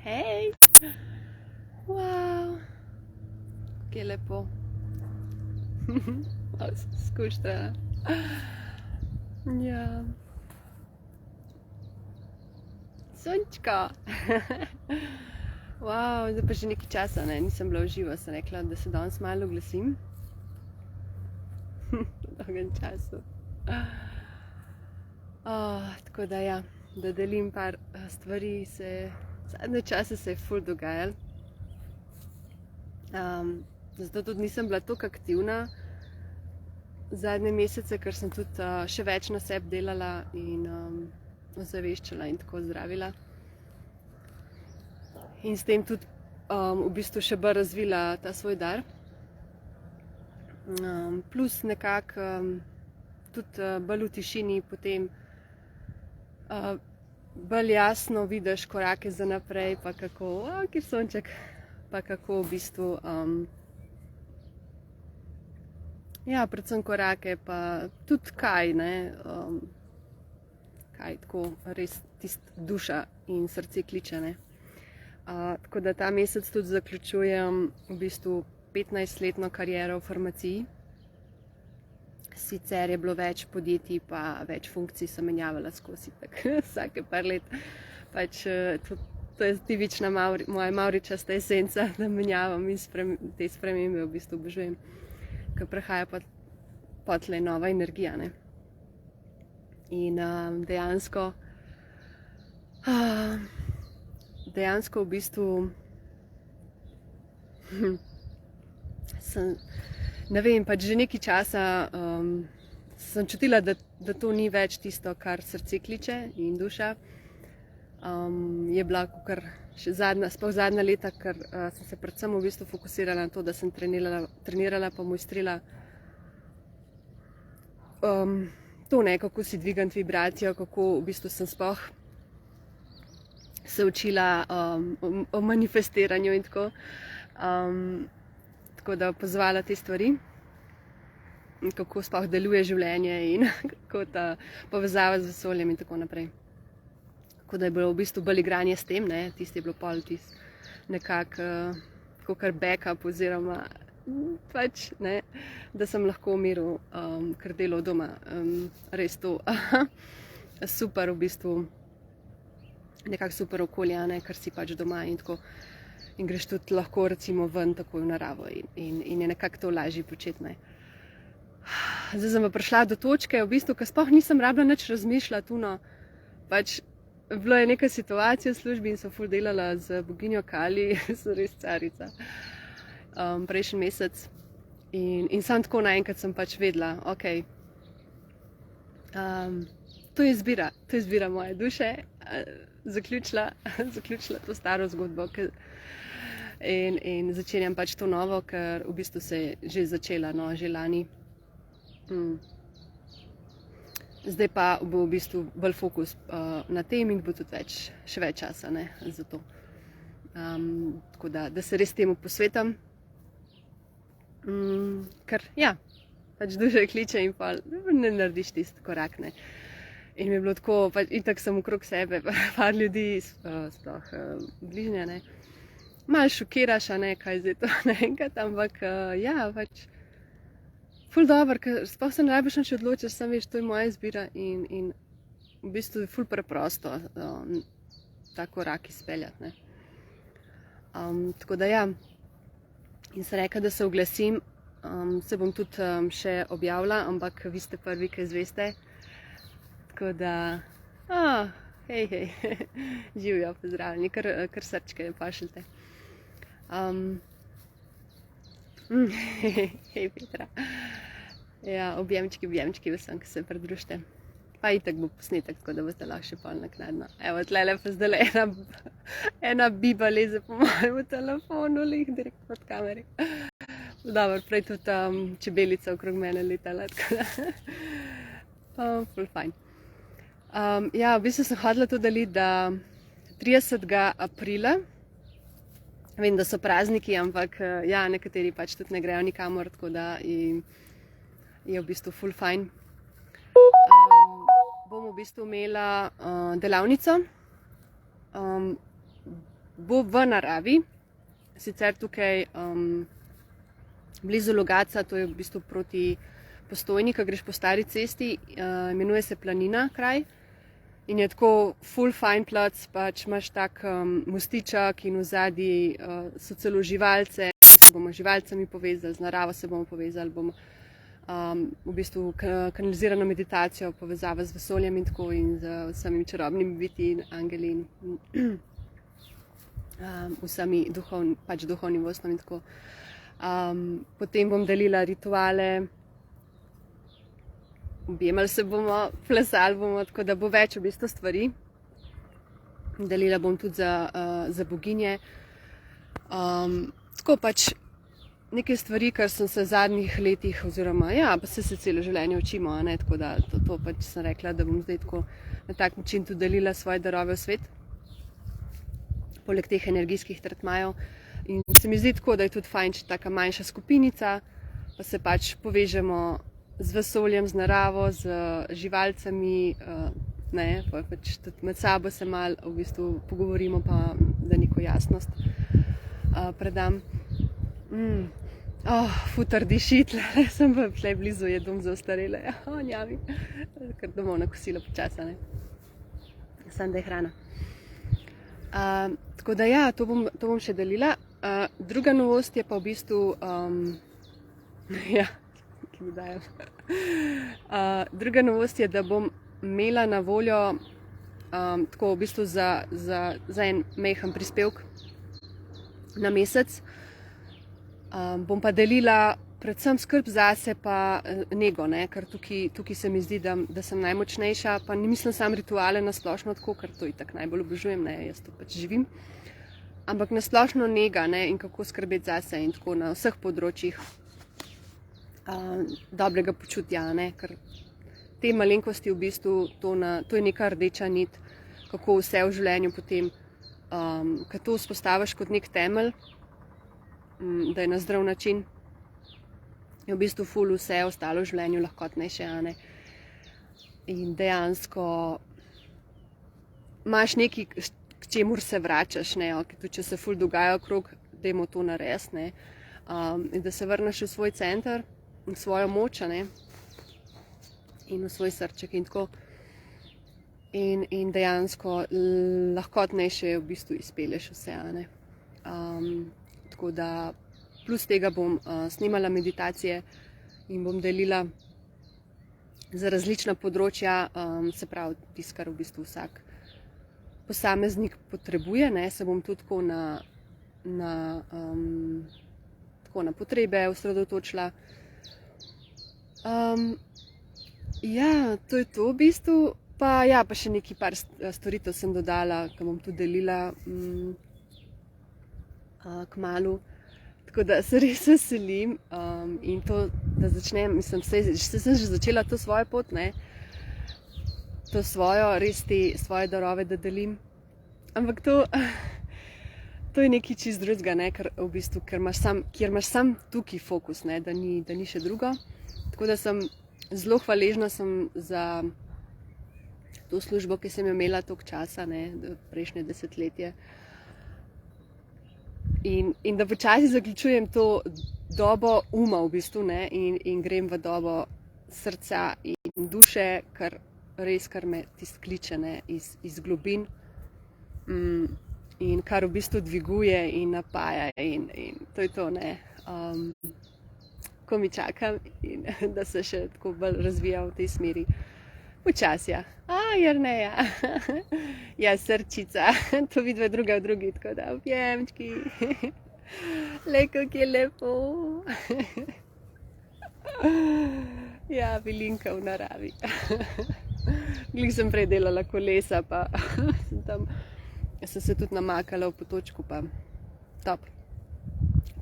Hej! Wow! Kje lepo. Skuštrana. Ja. Sončka! Wow, zdaj pa že nekaj časa, ne? Nisem bila v živo, sem rekla, da se danes malo oglasim. V dolgem času. Tako da ja, da delim par stvari, zadnje čase se je ful dogajalo. Zato tudi nisem bila toliko aktivna zadnje mesece, ker sem tudi še več na sebi delala in ozaveščala in tako zdravila. In s tem tudi v bistvu še bolj razvila ta svoj dar. Plus nekako tudi bolj v tišini potem bolj jasno vidiš korake za naprej, pa kako, kje sonček, pa kako v bistvu, ja, predvsem korake, pa tudi kaj, ne, kaj tako res tist duša in srce kliče, ne. Tako da ta mesec tudi zaključujem v bistvu 15-letno kariero v farmaciji. Sicer je bilo več podjetij, pa več funkcij sem menjavala skozi, tako vsake par let. Pač to je tipična moja mavričasta esenca, da menjavam in te spremembe v bistvu obožujem, ker prihaja potlej nova energija, ne. In dejansko v bistvu sem, ne vem, pač že nekaj časa sem čutila, da to ni več tisto, kar srce kliče in duša. Je bila kakor še sploh zadnja leta, ker sem se predvsem v bistvu fokusirala na to, da sem trenirala pa mojstrila to, ne, kako si dvigati vibracijo, kako v bistvu sem sploh se učila o manifestiranju in tako. Tako da pozvala te stvari, kako sploh deluje življenje in kako ta povezava z vesoljem in tako naprej. Tako da je bilo v bistvu bolj igranje s tem, ne, tisti je bilo pol nekako kakor backup oziroma pač, ne, da sem lahko v miru kar delo doma. Res to super v bistvu, nekako super okolje, ne, ker si pač doma in tako. In greš tudi lahko recimo ven takoj v naravo in je nekako to lažje početi, ne. Zdaj sem pa prišla do točke, v bistvu, ko sploh nisem rabila nič razmišljati, pač bila je neka situacija v službi in sem ful delala z boginjo Kali, sem res carica, prejšnji mesec. In samo tako naenkrat sem pač vedela, okej, to je izbira moje duše, zaključila to staro zgodbo. In začenjam pač to novo, ker v bistvu se je že začela, no, že lani. Zdaj pa bo v bistvu bolj fokus na tem in bo tudi še več časa, ne, za to. Tako da se res temu posvetam. Ker, ja, pač duša kliče in pa ne narediš tisti korak, ne. In mi je bilo tako, pač itak sem okrog sebe, par ljudi, sploh bližnje, ne. Malo šokiraš, ne, kaj zdaj to naenkrat, ampak ja, pač ful dobro, ker sploh se ne rabiš nič odločiš, samo veš, to je moja izbira in v bistvu je ful preprosto ta korak izpeljati, ne. Tako da ja, in sem rekla, da se oglasim, se bom tudi še objavila, ampak vi ste prvi, ki izveste. Tako da, hej, živijo, pozdravljeni, kar srčke pašljite. Hej Petra. Ja, objemčki vsem, ki se pridružite. Pa itak bo posnetek, tako da boste lahko še pol naknadno. Evo, tlele pa zdaj ena biba leze po mojemu telefonu, direkt pod kameri. Dobro, prej tudi čebelica okrog mene letala, tako da ful fajn. Ja, v bistvu sem hodila to deliti, da 30. aprila, vem, da so prazniki, ampak ja, nekateri pač tudi ne grejo nikamor, tako da je v bistvu ful fajn. Bom v bistvu imela delavnico bo v naravi, sicer tukaj blizu Logatca, to je v bistvu proti Postojni, ko greš po stari cesti, imenuje se Planina kraj in je tako full fine plac, pač imaš tak mostiček in v zadnji so celo živalce, se bomo živalcami povezali, z naravo se bomo povezali, bomo v bistvu kanalizirano meditacijo, povezava z vesoljem in tako in z vsemi čarobnimi biti in angeli in vsemi duhovnim vodstvom in tako. Potem bom delila rituale, objemali se bomo, plesali bomo, tako da bo več v bistvu stvari. Delila bom tudi za boginje. Tako pač neke stvari, kar sem se v zadnjih letih, oziroma ja, pa se celo življenje učimo, ne? Tako da to pač sem rekla, da bom zdaj tako na tak način tudi delila svoje darove v svet, poleg teh energijskih tretmajev. In se mi zdi tako, da je tudi fajn, če taka manjša skupinica, pa se pač povežemo z vesoljem, z naravo, z živalcami, ne, pa pač tudi med sabo se malo v bistvu pogovorimo, pa da neko jasnost predam. Trdi šit, sem pa tle blizu, je dom za ostarele, njami, kar domov na kosilo počasa, ne, samo da je hrana. Tako da ja, to bom še delila. Druga novost je pa v bistvu, ja, ki mi dajem. Druga novost je, da bom imela na voljo tako v bistvu za en majhen prispevek na mesec. Bom pa delila predvsem skrb zase pa nego, ne? Ker tukaj se mi zdi, da sem najmočnejša, pa ne mislim samo rituale na splošno tako, ker to itak najbolj obožujem, ne? Jaz to pač živim. Ampak na splošno nega, ne? In kako skrbeti zase in tako na vseh področjih dobrega počutja, ne? Ker te malenkosti v bistvu, to je neka rdeča nit, kako vse v življenju potem, ko to vzpostaviš kot nek temelj, da je na zdrav način, je v bistvu ful vse ostalo v življenju lahkotnejše, ne? In dejansko imaš nekaj, k čemur se vračaš, ne? Tudi če se ful dogaja okrog, dajmo to narediti, ne? In da se vrneš v svoj center, v svojo moč, ne? In v svoj srček in tako. In dejansko lahkotnejše v bistvu izpelješ vse, ne? Tako da plus tega bom snemala meditacije in bom delila za različna področja, se pravi tisto, kar v bistvu vsak posameznik potrebuje, ne? Se bom tudi tako na potrebe osredotočila. Ja, to je to v bistvu. Pa še nekaj par storitev sem dodala, ki bom tudi delila kmalu. Tako da se res veselim in to, da začnem, mislim, sem že začela to svojo pot, ne? To svojo, res te svoje darove, da delim. Ampak to je nekaj čist drugega, ne? Ker v bistvu, kjer imaš sam tukaj fokus, ne? Da ni še drugo. Tako da sem zelo hvaležna za to službo, ki sem jo imela toliko časa, ne? Prejšnje desetletje. In da počasi zaključujem to dobo uma v bistvu, ne? In grem v dobo srca in duše, kar me tisto kliče, ne? Iz globin. In kar v bistvu dviguje in napaja in to je to, ne? Ko mi čakam in da se še tako bolj razvija v tej smeri. Počasja. Jerneja. Ja, srčica. To vidva druga v drugi, tako da objemčki. Lej, kako je lepo. Ja, bilinka v naravi. Glih sem prej delala kolesa, pa sem se tudi namakala v potočku, pa top.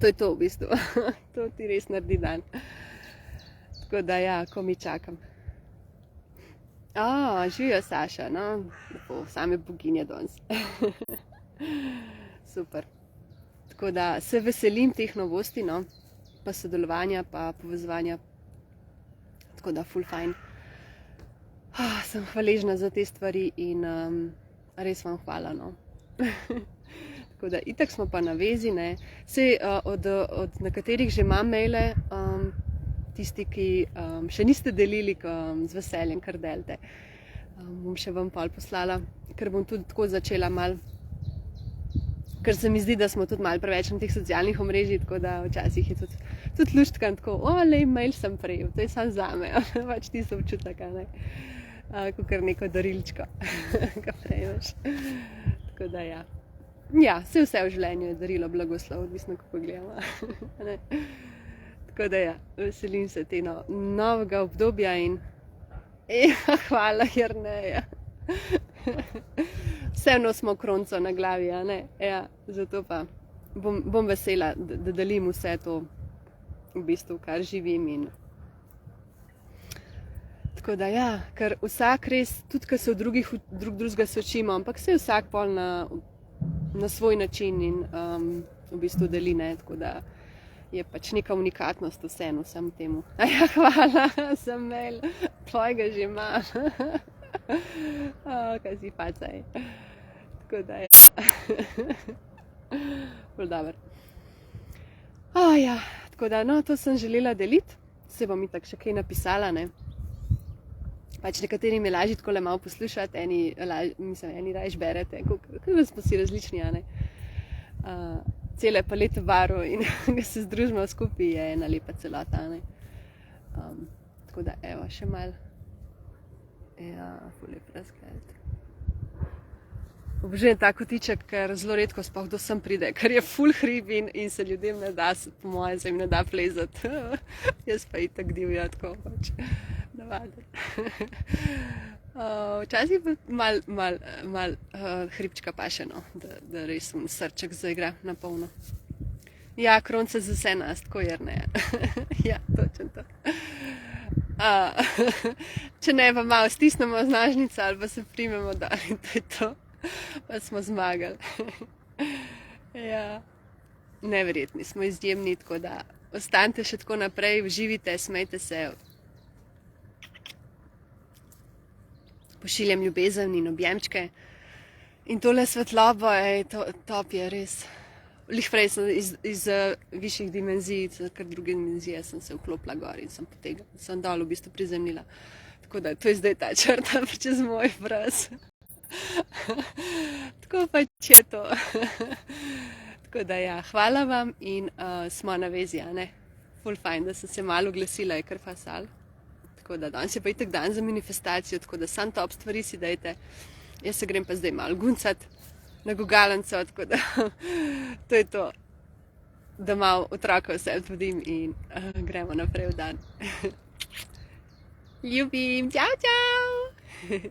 To je to v bistvu. To ti res naredi dan. Tako da ja, ko mi čakam. Živijo Saša, no, lepo, same boginje danes. Super. Tako da se veselim teh novosti, no, pa sodelovanja, pa povezovanja. Tako da ful fajn. Sem hvaležna za te stvari in res vam hvala, no. Tako da itak smo pa na vezi, ne. Saj od nekaterih že imam maile, tisti, ki še niste delili, z veseljem kar delite. Bom še vam pol poslala, ker bom tudi tako začela malo. Ker se mi zdi, da smo tudi malo preveč na teh socialnih omrežjih, tako da včasih je tudi luštkam tako, lej, mail sem prejel, to je samo zame, pač ti so občutek, ne, kakor neko darilčko, ga prejmeš. Tako da ja. Ja, vse v življenju je darilo, blagoslov, odvisno kako gledamo. Ne. Tako da ja, veselim se te novega obdobja in hvala, Jerneja. Vseeno smo kronco na glavi, a ne? Ja, zato pa bom vesela, da delim vse to, v bistvu, kar živim in tako da ja, ker vsak res, tudi ko se drugega sočimo, ampak se vsak pol na svoj način in v bistvu deli, ne, tako da je pač neka unikatnost vseeno vsem temu. Ja, hvala za mail, tvojega že imam. Kaj si facaj. Tako da je. Bolj dober. Ja, tako da, no, to sem želela deliti. Se bom itak še kaj napisala, ne. Pač nekaterim je lažje takole malo poslušati, eni rajš berete, kako smo si različni, a ne. Cele palete barv in ga se združimo skupaj, je ena lepa celota, a ne. Tako da, evo, še malo. Ja, ful lep razgled. Obožujem ta kotiček, ker zelo redko sploh kdo sem pride, ker je ful hrib in se ljudem ne da, po moje se jim ne da plezati. Jaz pa itak divja, tako pač navaden. Včasih pa mal hribčka paše, no, da res srček zaigra na polno. Ja, kronce za vse nas, tako Jerneja. Ja, točno to. Če ne, pa malo stisnemo z nožnico ali pa se primemo dol in to je to. Pa smo zmagali. Ja. Neverjetni, smo izjemni, tako da ostanite še tako naprej, uživite, smejte se. Pošiljam ljubezen in objemčke. In tole svetlobo, top je res. Lih prej sem iz višjih dimenzij, kar druge dimenzije sem se vklopila gor in sem dol v bistvu prizemljila. Tako da to je zdaj ta črta čez moj obraz. Tako pač je to. Tako da ja, hvala vam in smo na vezi, a ne. Ful fajn, da sem se malo oglasila, je kar fasal. Tako da danes je pa itak dan za manifestacijo, tako da sam top stvari si dajte. Jaz se grem pa zdaj malo guncat na gugalnico, tako da to je to, da malo otroka vse odvodim in gremo naprej v dan. Ljubim, čau, čau!